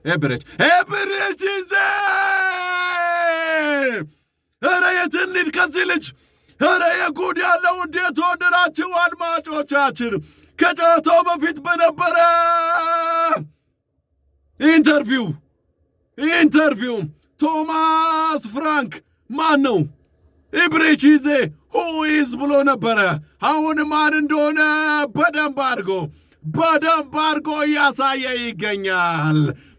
ኤብሬች ይዜ ኧረ የትንድ ከዚህ ልጅ ኧረ የጉድ ያለው እንዴት ወደራችሁ አድማጮቻችን ከጨዋታው በፊት በነበረ ኢንተርቪው ቶማስ ፍራንክ ማን ነው ኤብሬች ይዜ ሁይዝ ብሎ ነበረ። አሁን ማን እንደሆነ በደንብ አድርጎ እያሳየ ይገኛል።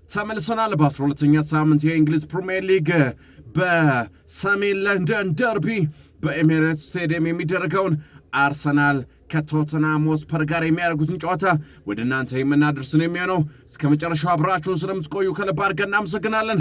ተመልሰናል። በ12ኛ ሳምንት የእንግሊዝ ፕሪሚየር ሊግ በሰሜን ለንደን ደርቢ በኤሚሬትስ ስቴዲየም የሚደረገውን አርሰናል ከቶተንሃም ሆትስፐር ጋር የሚያደርጉትን ጨዋታ ወደ እናንተ የምናደርስ ነው የሚሆነው። እስከ መጨረሻው አብራችሁን ስለምትቆዩ ከልብ አድርገን እናመሰግናለን።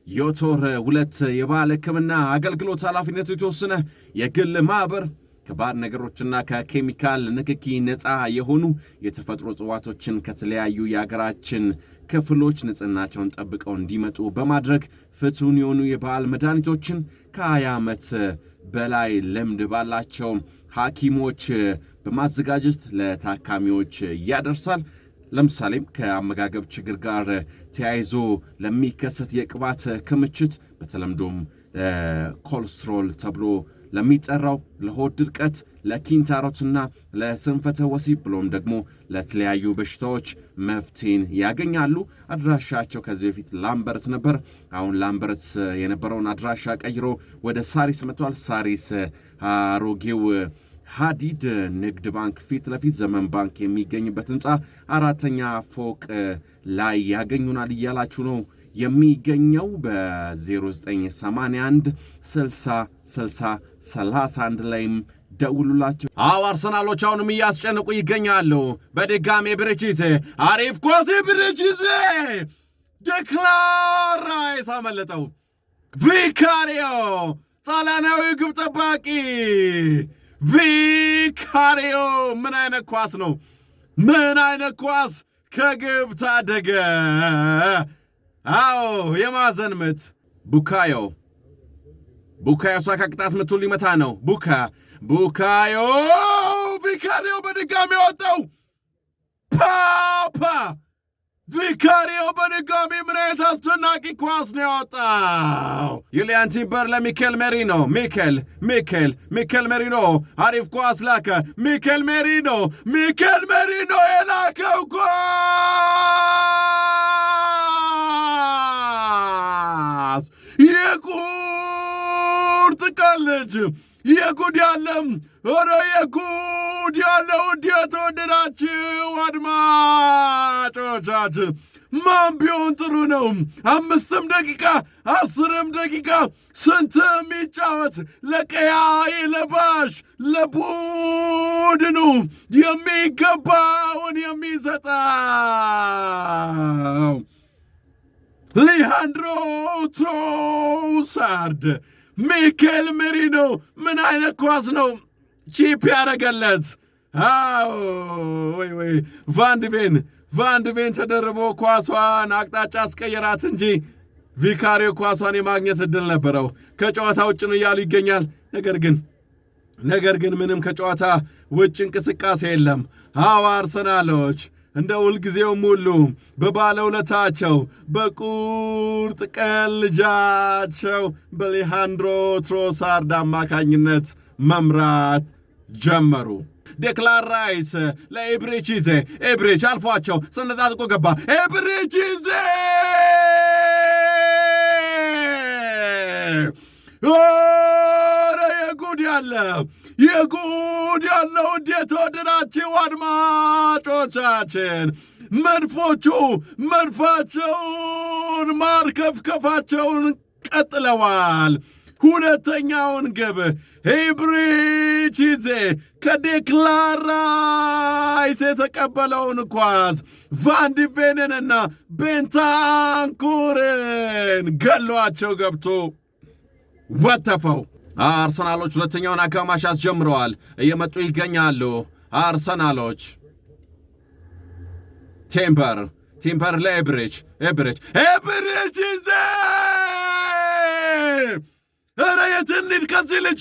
ዮቶር 2 የባህል ሕክምና አገልግሎት ኃላፊነቱ የተወሰነ የግል ማህበር ከባድ ነገሮችና ከኬሚካል ንክኪ ነፃ የሆኑ የተፈጥሮ እጽዋቶችን ከተለያዩ የሀገራችን ክፍሎች ንጽህናቸውን ጠብቀው እንዲመጡ በማድረግ ፍቱን የሆኑ የባህል መድኃኒቶችን ከ20 ዓመት በላይ ልምድ ባላቸው ሐኪሞች በማዘጋጀት ለታካሚዎች ያደርሳል። ለምሳሌም ከአመጋገብ ችግር ጋር ተያይዞ ለሚከሰት የቅባት ክምችት በተለምዶም ኮሌስትሮል ተብሎ ለሚጠራው ለሆድ ድርቀት፣ ለኪንታሮትና ለስንፈተ ወሲብ ብሎም ደግሞ ለተለያዩ በሽታዎች መፍትሄን ያገኛሉ። አድራሻቸው ከዚህ በፊት ላምበረት ነበር። አሁን ላምበረት የነበረውን አድራሻ ቀይሮ ወደ ሳሪስ መጥቷል። ሳሪስ አሮጌው ሀዲድ ንግድ ባንክ ፊት ለፊት ዘመን ባንክ የሚገኝበት ህንፃ 4ኛ ፎቅ ላይ ያገኙናል እያላችሁ ነው የሚገኘው። በ0981 60 60 31 ላይም ደውሉላቸው። አርሰናሎች አሁንም እያስጨነቁ ይገኛሉ። በድጋሚ ኤብሬች ይዜ አሪፍ ኳስ ኤብሬች ይዜ ዴክላን ራይስ አመለጠው። ቪካሪዮ ጣሊያናዊ ግብ ጠባቂ ቪካሪዮ ምን አይነት ኳስ ነው! ምን አይነት ኳስ ከግብ ታደገ! አዎ የማዕዘን ምት ቡካዮ ሳካ ቅጣት ምቱ ሊመታ ነው። ቡካዮ ቪካሪዮ በድጋሚ ወጣው። ቪካሪዮ በድጋሚ ምን አይነት አስደናቂ ኳስ ነው ያወጣው! ዩሊያን ቲምበር ለሚኬል ሜሪኖ አሪፍ ኳስ ላከ። ሚኬል ሜሪኖ የላከው ኳስ የቁርጥ ቀን ልጅ የጉድ ያለም ኧረ የጉድ ያለው የተወደዳችሁ አድማጮቻችን ማን ቢሆን ጥሩ ነው? 5 ደቂቃ 10 ደቂቃ ስንትም ይጫወት ለቀያይ ለባሽ ለቡድኑ የሚገባውን የሚሰጠው ሊሃንድሮ ትሮሳርድ ሚኬል ሜሪኖ ምን አይነት ኳስ ነው ቺፕ ያደረገለት! ወይ ቫንድቬን ተደርቦ ኳሷን አቅጣጫ አስቀየራት እንጂ ቪካሪዮ ኳሷን የማግኘት ዕድል ነበረው። ከጨዋታ ውጭ ነው እያሉ ይገኛል። ነገር ግን ምንም ከጨዋታ ውጭ እንቅስቃሴ የለም። አርሰናሎች እንደ ሁልጊዜውም ሁሉ በባለውለታቸው በቁርጥ ቀን ልጃቸው በሊሃንድሮ ትሮሳርድ አማካኝነት መምራት ጀመሩ። ዴክላን ራይስ ለኤብሬች ይዜ ኤብሬች አልፏቸው ሰነጣጥቆ ገባ። ኤብሬች ይዜ ኧረ የጉድ ያለው እንዴት ወደዳችሁ አድማጮቻችን! መድፋቸውን ማርከፍከፋቸውን ቀጥለዋል። ሁለተኛውን ግብ ኤብሬች ይዜ ከዴክላን ራይስ የተቀበለውን ኳስ ቫንዲቬንንና ቤንታንኩርን ገሏቸው ገብቶ ወተፈው። አርሰናሎች ሁለተኛውን አጋማሽ አስጀምረዋል። እየመጡ ይገኛሉ። አርሰናሎች ቲምበር ለኤብሬች ይዜ ኧረ የትንድ ከዚህ ልጅ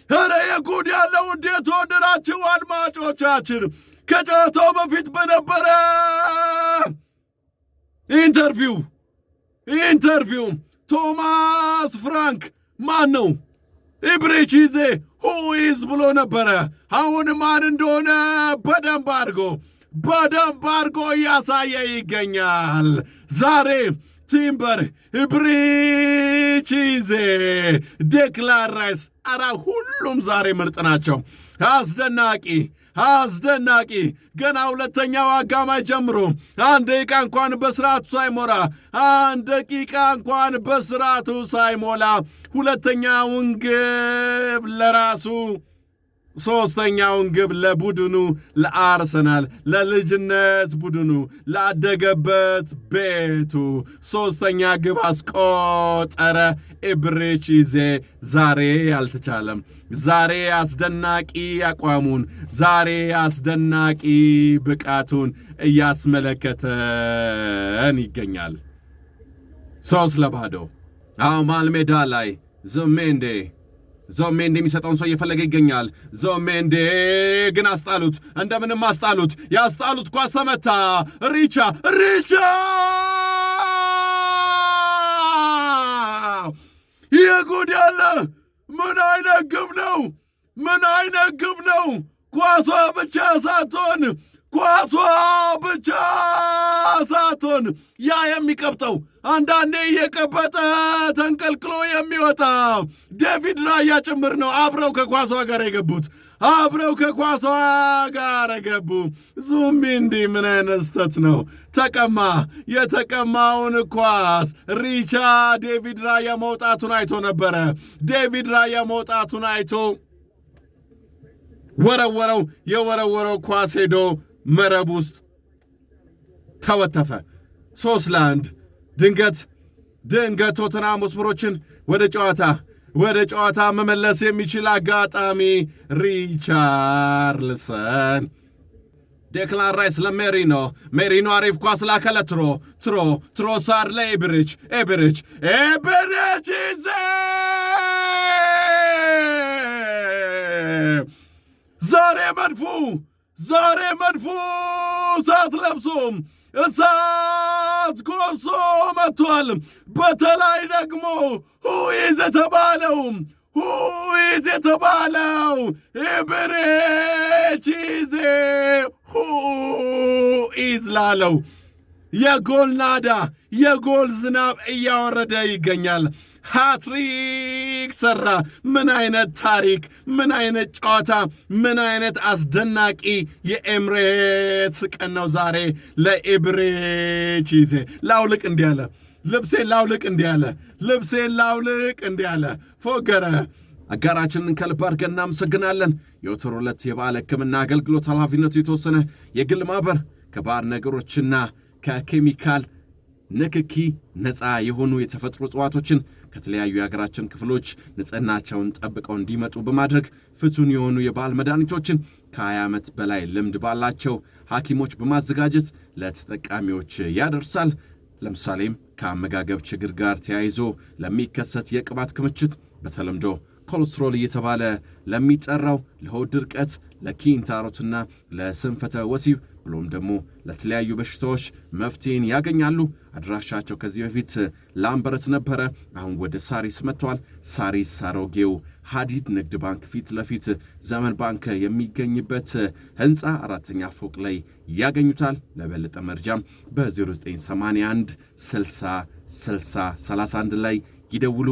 ኧረ የጉድ ያለው እንዴት ወደራችሁ አድማጮቻችን ከጨዋታው በፊት በነበረ ኢንተርቪው ቶማስ ፍራንክ ማን ነው ኢብሬቺዜ ሁኢዝ ብሎ ነበረ። አሁን ማን እንደሆነ በደንብ አድርጎ እያሳየ ይገኛል። ዛሬ ቲምበር፣ ኢብሬቺዜ፣ ዴክላን ራይስ፣ ሁሉም ዛሬ ምርጥ ናቸው። አስደናቂ ገና ሁለተኛው አጋማሽ ጀምሮ 1 ደቂቃ እንኳን በስርዓቱ ሳይሞላ ሁለተኛውን ግብ ለራሱ፣ ሶስተኛውን ግብ ለቡድኑ፣ ለአርሰናል፣ ለልጅነት ቡድኑ፣ ላደገበት ቤቱ ሶስተኛ ግብ አስቆጠረ። ኢብሬቺዜ ዛሬ አልተቻለም። ዛሬ አስደናቂ አቋሙን፣ ዛሬ አስደናቂ ብቃቱን እያስመለከተን ይገኛል። 3-0 መሃል ሜዳ ላይ ዙሜንዴ የሚሰጠውን ሰው እየፈለገ ይገኛል። ዙሜንዴ ግን አስጣሉት፣ እንደምንም አስጣሉት። ያስጣሉት ኳስ ተመታ። ሪቻ የጉድ ያለ ምን አይነት ግብ ነው! ኳሷ ብቻ ሳትሆን ያ የሚቀብጠው አንዳንዴ እየቀበጠ ተንቀልቅሎ የሚወጣ ዴቪድ ራያ ጭምር ነው። አብረው ከኳሷ ጋር የገቡ ዙሜንዲ ምን አይነት ስተት ነው! የተቀማውን ኳስ ሪቻ ዴቪድ ራያ መውጣቱን አይቶ ነበረ። ዴቪድ ራያ መውጣቱን አይቶ የወረወረው ኳስ ሄዶ መረብ ውስጥ ተወተፈ። 3-1 ድንገት ቶተንሃም ሆትስፐሮችን ወደ ጨዋታ መመለስ የሚችል አጋጣሚ ሪቻርልሰን። ዴክላን ራይስ ለሜሪኖ አሪፍ ኳስ ላከለ። ትሮሳር ለኢብሪች ይዘ ዛሬ መድፉ እሳት ለብሶ እሳት ጎሶ መጥቷል። በተለይ ደግሞ ሁኢዝ የተባለው ኢብሬቺዜ ሁኢዝ ላለው የጎል ናዳ የጎል ዝናብ እያወረደ ይገኛል። ሃትሪክ ሰራ። ምን አይነት ታሪክ፣ ምን አይነት ጨዋታ፣ ምን አይነት አስደናቂ የኤምሬትስ ቀን ነው ዛሬ ለኢብሬቺዜ። ልብሴን ላውልቅ እንዲያለ ፎገረ። አጋራችንን ከልብ አድርገን እናመሰግናለን። የወትሮ ዕለት የበዓል ሕክምና አገልግሎት ኃላፊነቱ የተወሰነ የግል ማኅበር ከባዕድ ነገሮችና ከኬሚካል ንክኪ ነፃ የሆኑ የተፈጥሮ እጽዋቶችን ከተለያዩ የሀገራችን ክፍሎች ንጽህናቸውን ጠብቀው እንዲመጡ በማድረግ ፍቱን የሆኑ የባህል መድኃኒቶችን ከ20 ዓመት በላይ ልምድ ባላቸው ሐኪሞች በማዘጋጀት ለተጠቃሚዎች ያደርሳል። ለምሳሌም ከአመጋገብ ችግር ጋር ተያይዞ ለሚከሰት የቅባት ክምችት በተለምዶ ኮሌስትሮል እየተባለ ለሚጠራው ለሆድ ድርቀት፣ ለኪንታሮትና ለስንፈተ ወሲብ ብሎም ደግሞ ለተለያዩ በሽታዎች መፍትሄን ያገኛሉ። አድራሻቸው ከዚህ በፊት ላምበረት ነበረ፣ አሁን ወደ ሳሪስ መጥተዋል። ሳሪስ አሮጌው ሀዲድ ንግድ ባንክ ፊት ለፊት ዘመን ባንክ የሚገኝበት ህንፃ 4ኛ ፎቅ ላይ ያገኙታል። ለበለጠ መረጃም በ0981 60 60 31 ላይ ይደውሉ።